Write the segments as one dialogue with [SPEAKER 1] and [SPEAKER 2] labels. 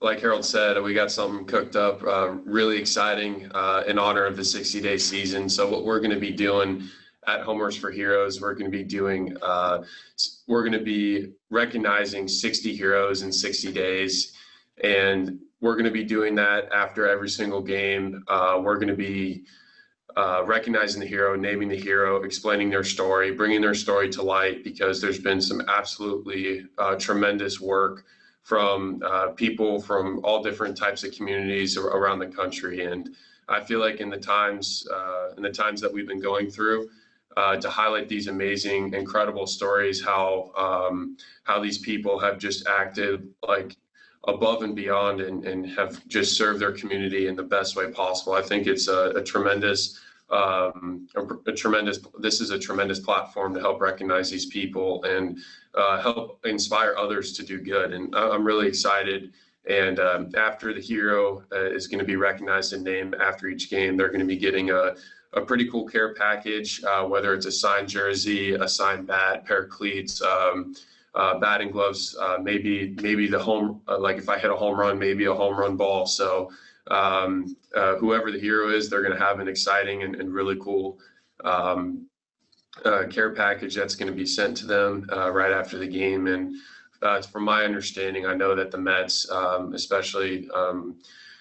[SPEAKER 1] like Harold said, we got something cooked up, really exciting in honor of the 60-day season. So what we're going to be doing at Homers for Heroes, we're going to be recognizing 60 heroes in 60 days. And we're going to be doing that after every single game. We're going to be recognizing the hero, naming the hero, explaining their story, bringing their story to light, because there's been some absolutely tremendous work from people from all different types of communities around the country. And I feel like in the times that we've been going through, to highlight these amazing, incredible stories, how these people have just acted like above and beyond and have just served their community in the best way possible. I think it's this is a tremendous platform to help recognize these people and help inspire others to do good. And I'm really excited. And after the hero is going to be recognized and named after each game, they're going to be getting a pretty cool care package, whether it's a signed jersey, a signed bat, pair of cleats, batting gloves, maybe the home, like if I hit a home run, maybe a home run ball. So whoever the hero is, they're going to have an exciting and really cool care package that's going to be sent to them right after the game. And from my understanding, I know that the Mets, especially,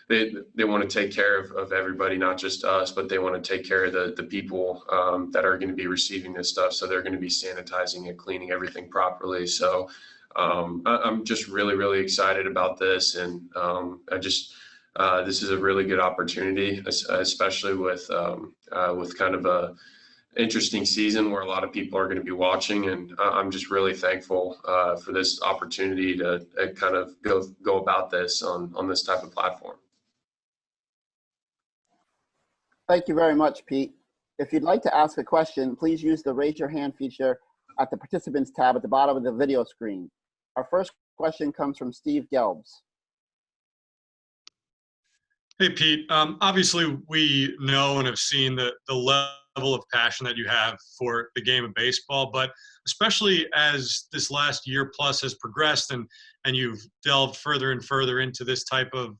[SPEAKER 1] they want to take care of everybody, not just us, but they want to take care of the people that are going to be receiving this stuff. So they're going to be sanitizing and cleaning everything properly. So I'm just really, really excited about this. And this is a really good opportunity, especially with kind of a interesting season where a lot of people are going to be watching. And I'm just really thankful for this opportunity to kind of go about this on this type of platform.
[SPEAKER 2] Thank you very much, Pete. If you'd like to ask a question, please use the raise your hand feature at the participants tab at the bottom of the video screen. Our first question comes from Steve Gelbs.
[SPEAKER 3] Hey, Pete. Obviously, we know and have seen the level of passion that you have for the game of baseball, but especially as this last year plus has progressed and you've delved further and further into this type of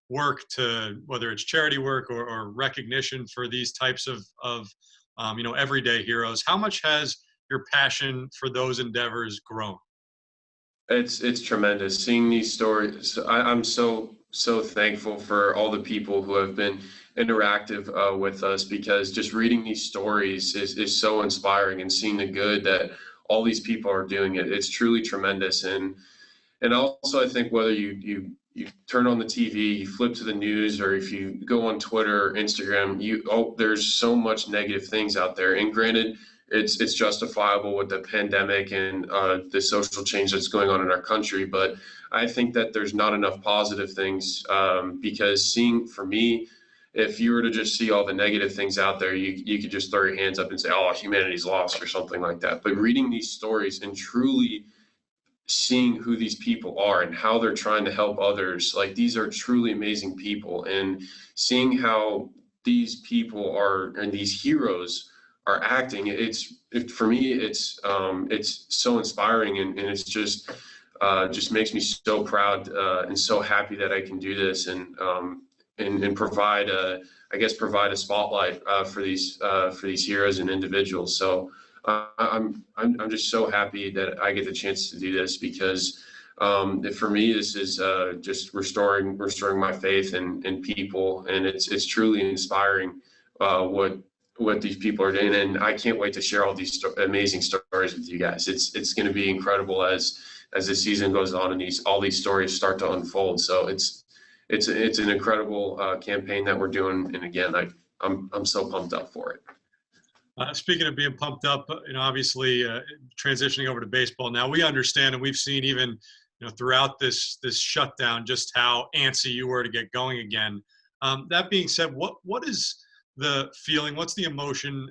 [SPEAKER 3] work, to whether it's charity work or recognition for these types of everyday heroes, how much has your passion for those endeavors grown?
[SPEAKER 1] It's tremendous seeing these stories. I'm so thankful for all the people who have been interactive with us, because just reading these stories is so inspiring, and seeing the good that all these people are doing, it's truly tremendous. And also, I think whether you turn on the TV, you flip to the news, or if you go on Twitter or Instagram, there's so much negative things out there. And granted, it's justifiable with the pandemic and the social change that's going on in our country. But I think that there's not enough positive things, because for me, if you were to just see all the negative things out there, you could just throw your hands up and say, oh, humanity's lost or something like that. But reading these stories and truly seeing who these people are and how they're trying to help others, like, these are truly amazing people, and seeing how these people and these heroes are acting, for me, it's so inspiring, and it's just makes me so proud and so happy that I can do this and provide provide a spotlight for these heroes and individuals. So I'm just so happy that I get the chance to do this, because for me, this is just restoring my faith in people, and it's truly inspiring what these people are doing. And I can't wait to share all these amazing stories with you guys. It's going to be incredible as the season goes on and all these stories start to unfold. So it's an incredible campaign that we're doing. And again, I'm so pumped up for it.
[SPEAKER 3] Speaking of being pumped up, obviously transitioning over to baseball now, we understand, and we've seen even throughout this shutdown, just how antsy you were to get going again. That being said, what is the feeling? What's the emotion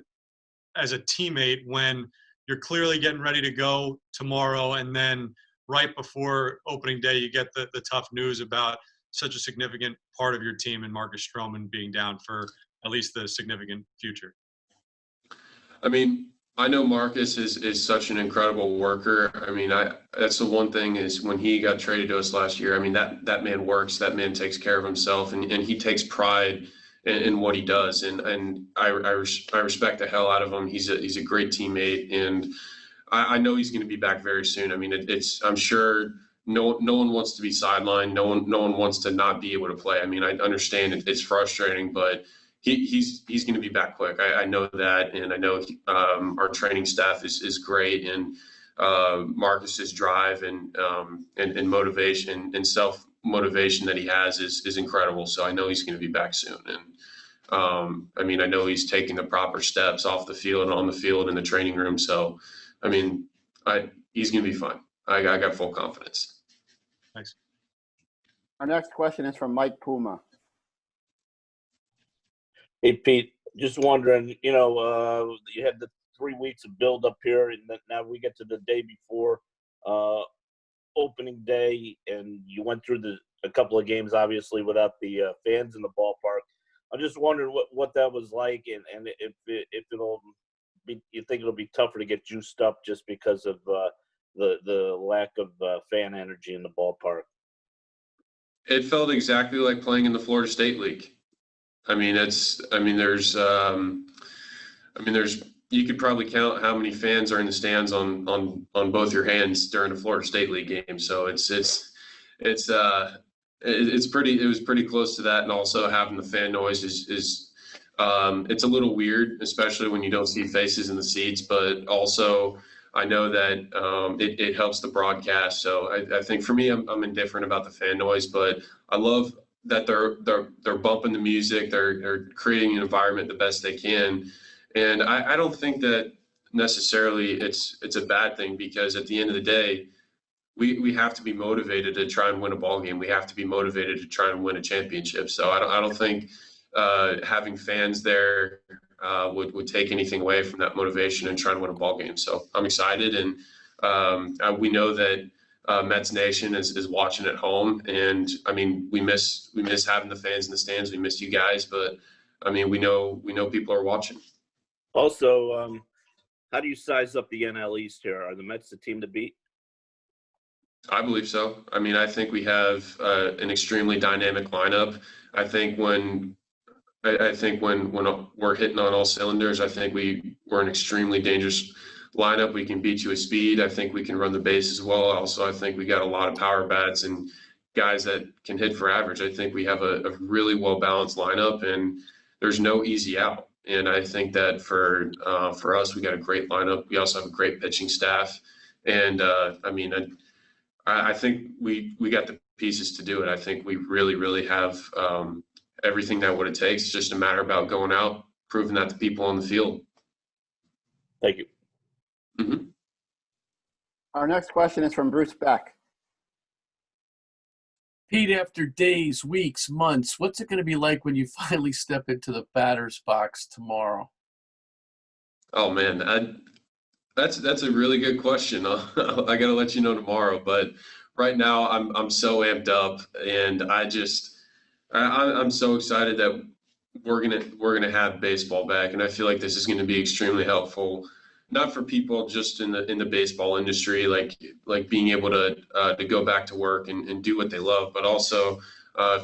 [SPEAKER 3] as a teammate when you're clearly getting ready to go tomorrow, and then right before opening day, you get the tough news about such a significant part of your team and Marcus Stroman being down for at least the significant future?
[SPEAKER 1] I mean, I know Marcus is such an incredible worker. I mean, that's the one thing is when he got traded to us last year. I mean, that man works. That man takes care of himself, and he takes pride in what he does. And I respect the hell out of him. He's a great teammate, and I know he's going to be back very soon. I mean, it's I'm sure no one wants to be sidelined. No one wants to not be able to play. I mean, I understand it's frustrating, but he's going to be back quick. I know that, and I know our training staff is great, and Marcus's drive and motivation and self motivation that he has is incredible. So I know he's going to be back soon, and I mean, I know he's taking the proper steps off the field and on the field in the training room. So I mean, he's going to be fine. I got full confidence.
[SPEAKER 3] Thanks.
[SPEAKER 2] Our next question is from Mike Puma.
[SPEAKER 4] Hey, Pete, just wondering, you had the 3 weeks of build up here, and then now we get to the day before opening day, and you went through a couple of games, obviously, without the fans in the ballpark. I'm just wondering what that was like, and if it'll be, you think it'll be tougher to get juiced up just because of the lack of fan energy in the ballpark.
[SPEAKER 1] It felt exactly like playing in the Florida State League. There's you could probably count how many fans are in the stands on both your hands during a Florida State League game. So it was pretty close to that. And also having the fan noise is it's a little weird, especially when you don't see faces in the seats, but also I know that it helps the broadcast. So I think for me, I'm indifferent about the fan noise, but I love that they're bumping the music, they're creating an environment the best they can, and I don't think that necessarily it's a bad thing, because at the end of the day, we have to be motivated to try and win a ball game. We have to be motivated to try and win a championship. So I don't think having fans there would take anything away from that motivation and trying to win a ball game. So I'm excited, and we know that Mets Nation is watching at home, and I mean we miss having the fans in the stands. We miss you guys, but I mean we know people are watching.
[SPEAKER 4] Also, how do you size up the NL East here? Are the Mets the team to beat?
[SPEAKER 1] I believe so. I mean, I think we have an extremely dynamic lineup. I think when we're hitting on all cylinders, I think we're an extremely dangerous lineup. We can beat you with speed. I think we can run the base as well. Also, I think we got a lot of power bats and guys that can hit for average. I think we have a really well-balanced lineup, and there's no easy out. And I think that for us, we got a great lineup. We also have a great pitching staff. And I think we got the pieces to do it. I think we really, really have everything that what it takes. It's just a matter about going out, proving that to people on the field.
[SPEAKER 4] Thank you.
[SPEAKER 1] Mm-hmm.
[SPEAKER 2] Our next question is from Bruce Beck.
[SPEAKER 5] Pete, after days, weeks, months, what's it going to be like when you finally step into the batter's box tomorrow?
[SPEAKER 1] Oh man, that's a really good question. I got to let you know tomorrow, but right now I'm so amped up, and I'm so excited that we're gonna have baseball back, and I feel like this is going to be extremely helpful, not for people just in the baseball industry, like being able to go back to work and do what they love, but also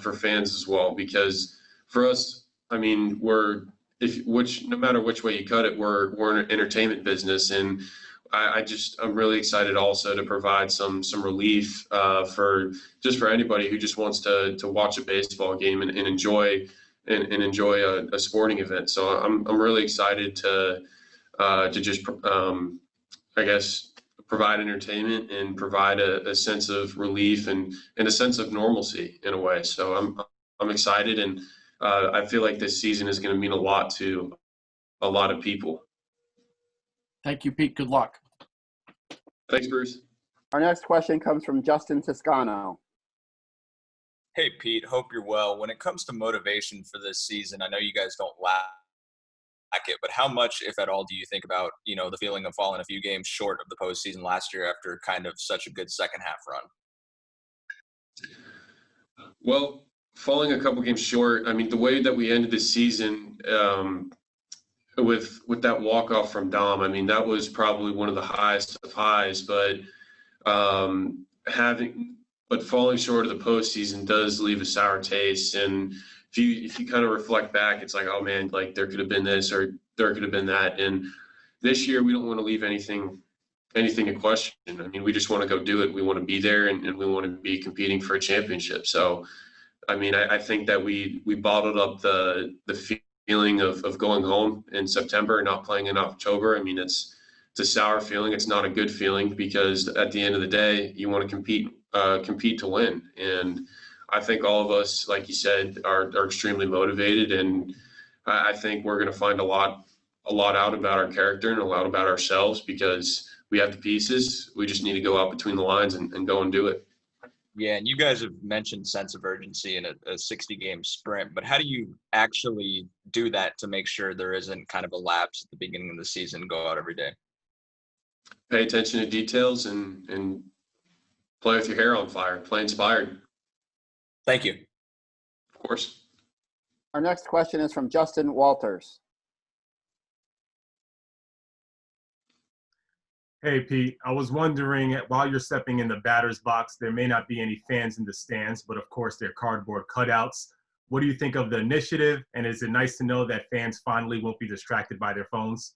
[SPEAKER 1] for fans as well. Because for us, I mean, no matter which way you cut it, we're an entertainment business, and I'm really excited also to provide some relief for anybody who just wants to watch a baseball game and enjoy a sporting event. So I'm really excited to just I guess provide entertainment and provide a sense of relief and a sense of normalcy in a way. So I'm excited, and I feel like this season is going to mean a lot to a lot of people.
[SPEAKER 5] Thank you, Pete. Good luck.
[SPEAKER 1] Thanks, Bruce.
[SPEAKER 2] Our next question comes from Justin Toscano.
[SPEAKER 6] Hey, Pete. Hope you're well. When it comes to motivation for this season, I know you guys don't lack it, but how much, if at all, do you think about, the feeling of falling a few games short of the postseason last year after kind of such a good second half run?
[SPEAKER 1] Well, falling a couple games short, I mean, the way that we ended the season, with that walk off from Dom, I mean, that was probably one of the highest of highs, but falling short of the postseason does leave a sour taste. And if you kind of reflect back, it's like, oh man, like there could have been this or there could have been that. And this year we don't want to leave anything in question. I mean, we just want to go do it. We want to be there, and we want to be competing for a championship. So, I mean, I think that we bottled up the feeling of going home in September and not playing in October. I mean, it's a sour feeling. It's not a good feeling because at the end of the day, you want to compete to win. And I think all of us, like you said, are extremely motivated, and I think we're going to find a lot out about our character and a lot about ourselves because we have the pieces. We just need to go out between the lines and go and do it.
[SPEAKER 6] Yeah, and you guys have mentioned sense of urgency in a 60-game sprint, but how do you actually do that to make sure there isn't kind of a lapse at the beginning of the season, go out every day?
[SPEAKER 1] Pay attention to details and play with your hair on fire, play inspired.
[SPEAKER 6] Thank you.
[SPEAKER 1] Of course.
[SPEAKER 2] Our next question is from Justin Walters.
[SPEAKER 7] Hey, Pete, I was wondering, while you're stepping in the batter's box, there may not be any fans in the stands, but of course they're cardboard cutouts. What do you think of the initiative? And is it nice to know that fans finally won't be distracted by their phones?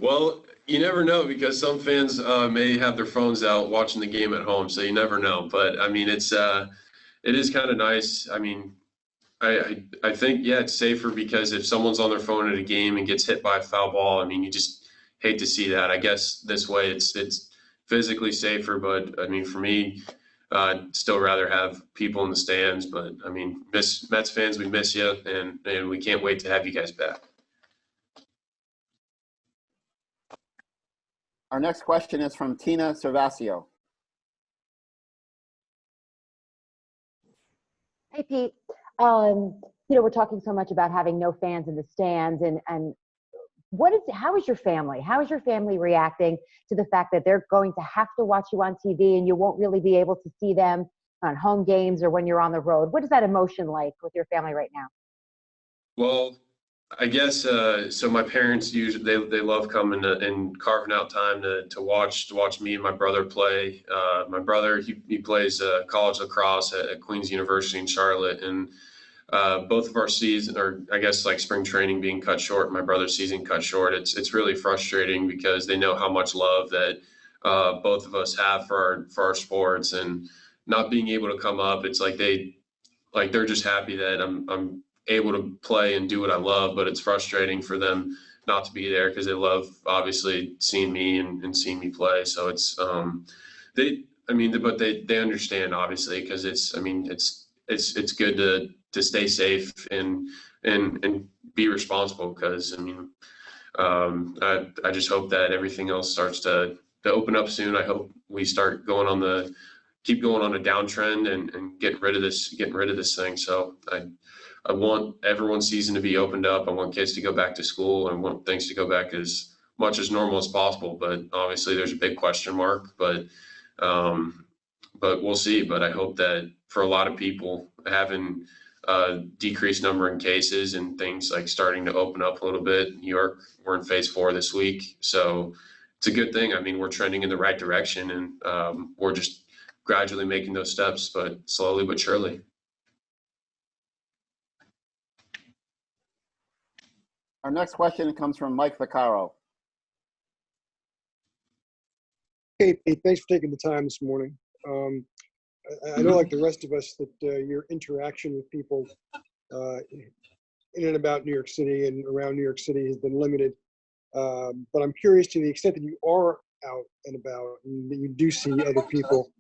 [SPEAKER 1] Well, you never know because some fans may have their phones out watching the game at home, so you never know. But I mean, it is kind of nice. I mean, I think, yeah, it's safer because if someone's on their phone at a game and gets hit by a foul ball, I mean, you just hate to see that. I guess this way it's physically safer, but I mean, for me, I'd still rather have people in the stands. But I mean, Mets fans, we miss you, and we can't wait to have you guys back.
[SPEAKER 2] Our next question is from Tina Cervasio.
[SPEAKER 8] Hey, Pete. We're talking so much about having no fans in the stands, and how is your family? How is your family reacting to the fact that they're going to have to watch you on TV and you won't really be able to see them on home games or when you're on the road? What is that emotion like with your family right now?
[SPEAKER 1] Well, I guess so. My parents usually they love coming and carving out time to watch me and my brother play. My brother he plays college lacrosse at Queen's University in Charlotte, and both of our season, or I guess like spring training being cut short, my brother's season cut short. It's really frustrating because they know how much love that both of us have for our sports, and not being able to come up. It's like they're just happy that I'm able to play and do what I love, but it's frustrating for them not to be there because they love obviously seeing me and seeing me play. So it's but they understand obviously because it's good to stay safe and be responsible because I just hope that everything else starts to open up soon. I hope we start keep going on a downtrend and getting rid of this thing. So I want everyone's season to be opened up. I want kids to go back to school. I want things to go back as much as normal as possible. But obviously, there's a big question mark. But we'll see. But I hope that for a lot of people, having a decreased number in cases and things like starting to open up a little bit. New York, we're in phase 4 this week, so it's a good thing. I mean, we're trending in the right direction, and we're just gradually making those steps, but slowly but surely.
[SPEAKER 2] Our next question comes from Mike Vaccaro.
[SPEAKER 9] Hey, Pete, thanks for taking the time this morning. I know, like the rest of us, that your interaction with people in and about New York City and around New York City has been limited. But I'm curious, to the extent that you are out and about and that you do see other people,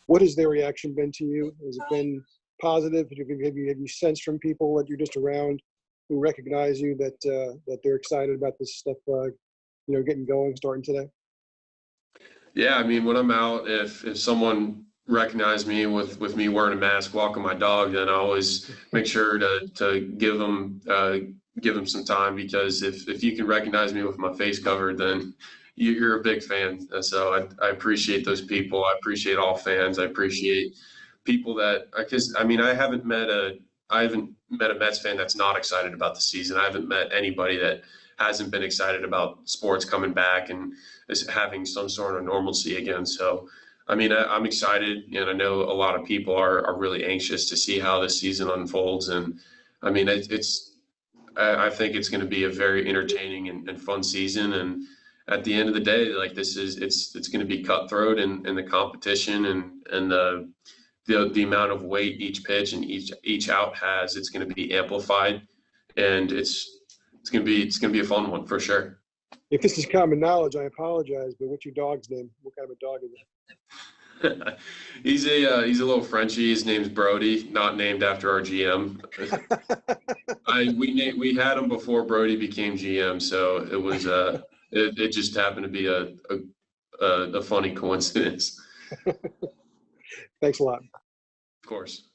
[SPEAKER 9] what has their reaction been to you? Has it been positive? Have you sensed from people that you're just around who recognize you that they're excited about this stuff, getting going, starting today?
[SPEAKER 1] Yeah, I mean, when I'm out, if someone recognized me with me wearing a mask, walking my dog, then I always make sure to give them some time, because if you can recognize me with my face covered, then you're a big fan. So I appreciate those people. I appreciate all fans. I appreciate people because I haven't met haven't met a Mets fan that's not excited about the season. I haven't met anybody that hasn't been excited about sports coming back and is having some sort of normalcy again. So, I mean, I'm excited, and I know a lot of people are really anxious to see how this season unfolds. And I mean, I think it's going to be a very entertaining and fun season. And at the end of the day, like it's going to be cutthroat in the competition and the amount of weight each pitch and each out has. It's going to be amplified, and it's going to be a fun one for sure.
[SPEAKER 9] If this is common knowledge, I apologize, but what's your dog's name? What kind of a dog is it?
[SPEAKER 1] He's a little Frenchie. His name's Brody, not named after our GM. We had him before Brody became GM, so it was it just happened to be a funny coincidence.
[SPEAKER 9] Thanks a lot.
[SPEAKER 1] Of course.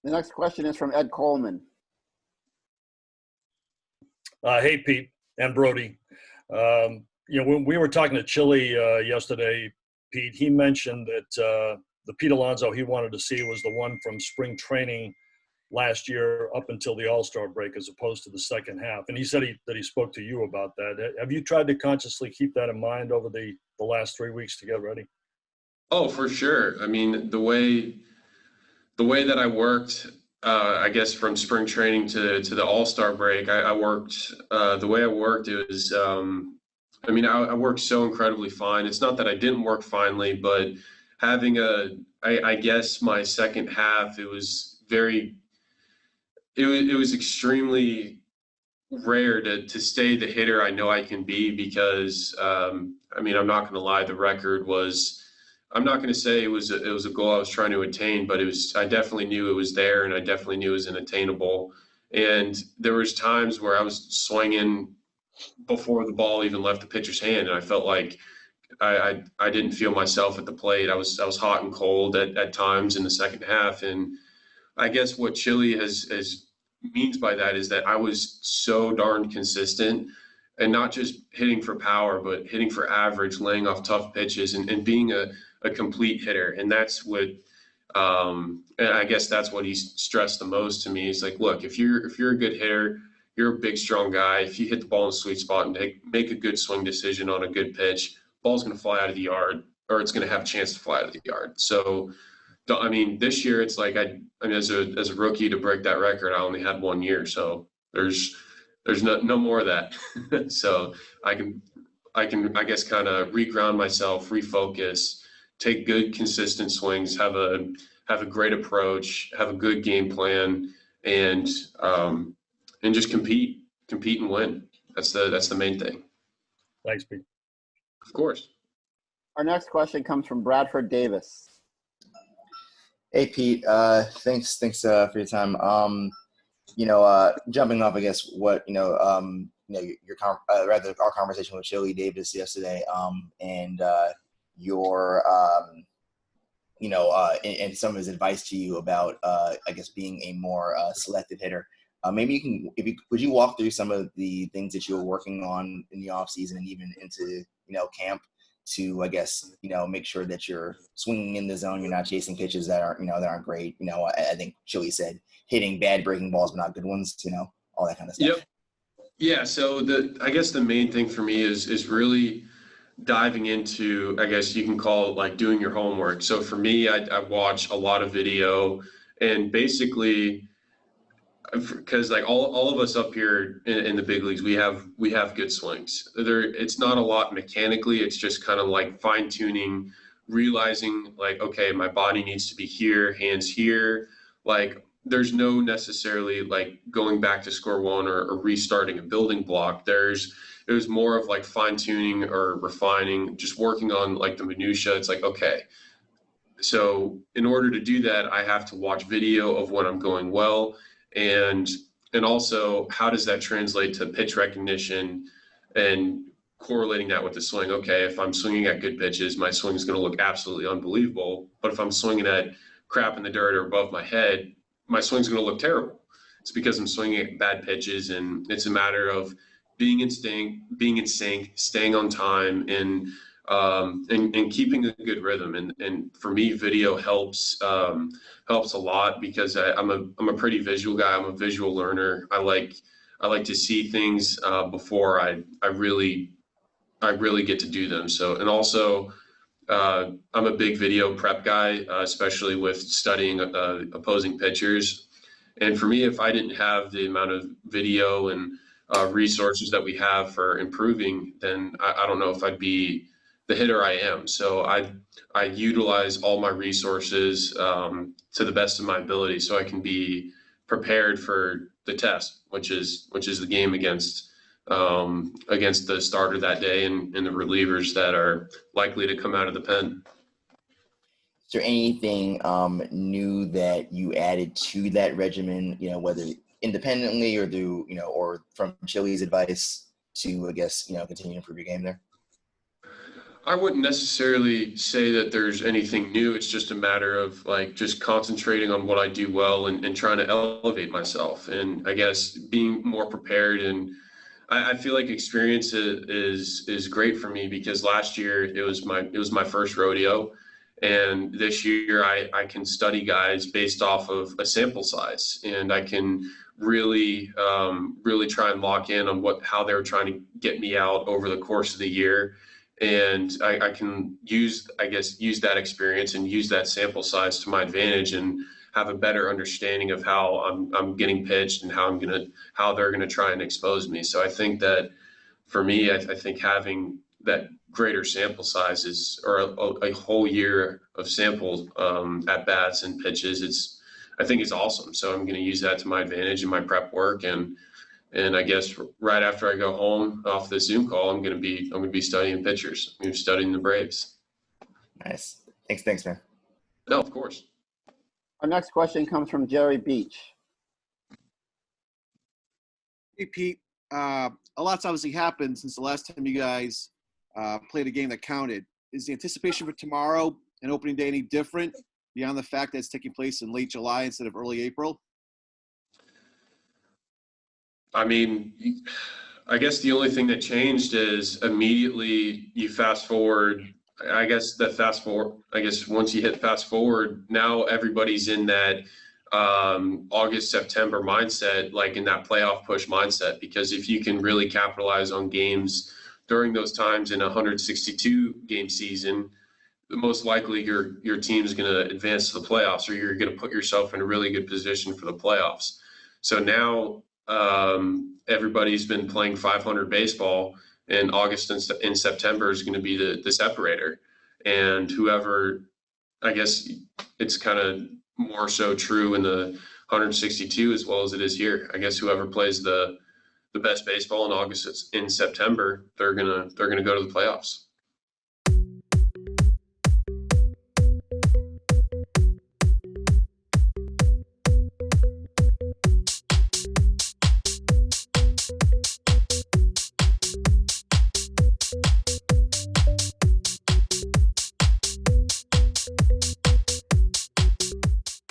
[SPEAKER 2] The next question is from Ed Coleman.
[SPEAKER 10] Hey, Pete and Brody. When we were talking to Chili yesterday, Pete, he mentioned that the Pete Alonso he wanted to see was the one from spring training last year up until the All-Star break as opposed to the second half. And he said that he spoke to you about that. Have you tried to consciously keep that in mind over the last 3 weeks to get ready?
[SPEAKER 1] Oh, for sure. I mean, the way that I worked, I guess from spring training to the All-Star break, I worked the way I worked. It was, I worked so incredibly fine. It's not that I didn't work finely, but having I guess my second half, it was extremely rare to stay the hitter I know I can be because, I'm not going to lie, the record was, I'm not going to say it was a goal I was trying to attain, but I definitely knew it was there, and I definitely knew it was unattainable. And there was times where I was swinging before the ball even left the pitcher's hand, and I felt like I didn't feel myself at the plate. I was hot and cold at times in the second half, and I guess what Chili has means by that is that I was so darn consistent, and not just hitting for power, but hitting for average, laying off tough pitches, and being a complete hitter. And that's what, and I guess that's what he stressed the most to me. He's like, look, if you're a good hitter, you're a big, strong guy. If you hit the ball in the sweet spot and make a good swing decision on a good pitch, ball's going to fly out of the yard, or it's going to have a chance to fly out of the yard. So, I mean, this year it's like as a rookie to break that record, I only had 1 year. So there's no more of that. So I can I guess kind of reground myself, refocus, take good consistent swings, have a great approach, have a good game plan, and just compete and win. That's the main thing.
[SPEAKER 10] Thanks, Pete.
[SPEAKER 1] Of course.
[SPEAKER 2] Our next question comes from Bradford Davis.
[SPEAKER 11] Hey, Pete. Thanks for your time. Jumping off, I guess, what our conversation with Chili Davis yesterday, and your and some of his advice to you about I guess being a more selective hitter. Maybe would you walk through some of the things that you were working on in the off season and even into camp to, I guess, make sure that you're swinging in the zone, you're not chasing pitches that aren't great. I think Chili said hitting bad breaking balls but not good ones, all that kind of stuff.
[SPEAKER 1] Yep. Yeah, so I guess the main thing for me is really diving into, I guess you can call it like doing your homework. So for me, I watch a lot of video, and basically, because like all of us up here in the big leagues, we have good swings. It's not a lot mechanically. It's just kind of like fine tuning, realizing like, okay, my body needs to be here, hands here. Like there's no necessarily like going back to square one or restarting a building block. It was more of like fine tuning or refining, just working on like the minutia. It's like, okay, so in order to do that, I have to watch video of when I'm going well. And also, how does that translate to pitch recognition and correlating that with the swing? Okay, if I'm swinging at good pitches, my swing is going to look absolutely unbelievable. But if I'm swinging at crap in the dirt or above my head, my swing's going to look terrible. It's because I'm swinging at bad pitches, and it's a matter of being in sync, staying on time, and and keeping a good rhythm. And for me, video helps a lot because I'm a pretty visual guy. I'm a visual learner. I like to see things before I really get to do them. So, and also, I'm a big video prep guy, especially with studying opposing pitchers. And for me, if I didn't have the amount of video and resources that we have for improving, then I don't know if I'd be the hitter I am. So I utilize all my resources to the best of my ability, so I can be prepared for the test, which is the game against the starter that day and the relievers that are likely to come out of the pen.
[SPEAKER 11] Is there anything new that you added to that regimen, whether independently or through, or from Chili's advice to, I guess, continue to improve your game there?
[SPEAKER 1] I wouldn't necessarily say that there's anything new. It's just a matter of just concentrating on what I do well and trying to elevate myself. And I guess being more prepared, and I feel like experience is great for me because last year it was my first rodeo. And this year I can study guys based off of a sample size, and I can really try and lock in on how they're trying to get me out over the course of the year. And I can use that experience and use that sample size to my advantage and have a better understanding of how I'm getting pitched and how they're gonna try and expose me. So I think that for me, I think having that greater sample sizes or a whole year of samples at bats and pitches, I think it's awesome. So I'm going to use that to my advantage in my prep work, and I guess right after I go home off this Zoom call, I'm going to be studying pitchers. I'm studying the Braves.
[SPEAKER 11] Nice. Thanks, man.
[SPEAKER 1] No, of course.
[SPEAKER 2] Our next question comes from Jerry Beach.
[SPEAKER 12] Hey, Pete. A lot's obviously happened since the last time you guys played a game that counted. Is the anticipation for tomorrow and opening day any different beyond the fact that it's taking place in late July instead of early April?
[SPEAKER 1] I mean, I guess the only thing that changed is immediately you fast forward. I guess once you hit fast forward, now everybody's in that August, September mindset, like in that playoff push mindset, because if you can really capitalize on games during those times in a 162 game season, most likely your team is going to advance to the playoffs, or you're going to put yourself in a really good position for the playoffs. So now everybody's been playing 500 baseball, and August and September is going to be the separator. And whoever, I guess it's kind of more so true in the 162 as well as it is here. I guess whoever plays the best baseball in August and September, they're gonna go to the playoffs.